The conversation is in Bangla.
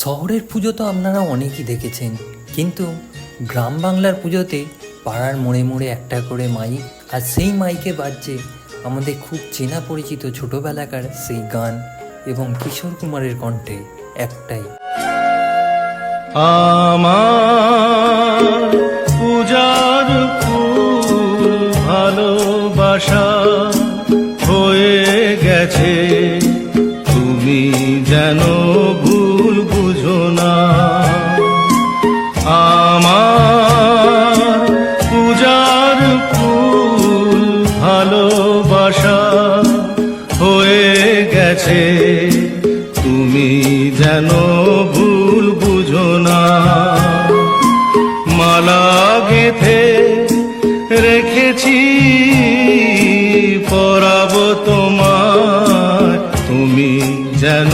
শহরের পুজো তো আপনারা অনেকই দেখেছেন, কিন্তু গ্রাম বাংলার পুজোতে পাড়ার মোড়ে মোড়ে একটা করে মাইক, আর সেই মাইকে বাজছে আমাদের খুব চেনা পরিচিত ছোটোবেলাকার সেই গান এবং কিশোর কুমারের কণ্ঠে একটাই, আমার পূজার ফুল ভালোবাসা হয়ে গেছে, তুমি যেন ভুল বুঝো না। আমার পূজার ফুল ভালোবাসা হয়ে গেছে, তুমি যেন ভুল বুঝো না। মালা গেঁথে রেখেছি পরাবো তোমার, তুমি যেন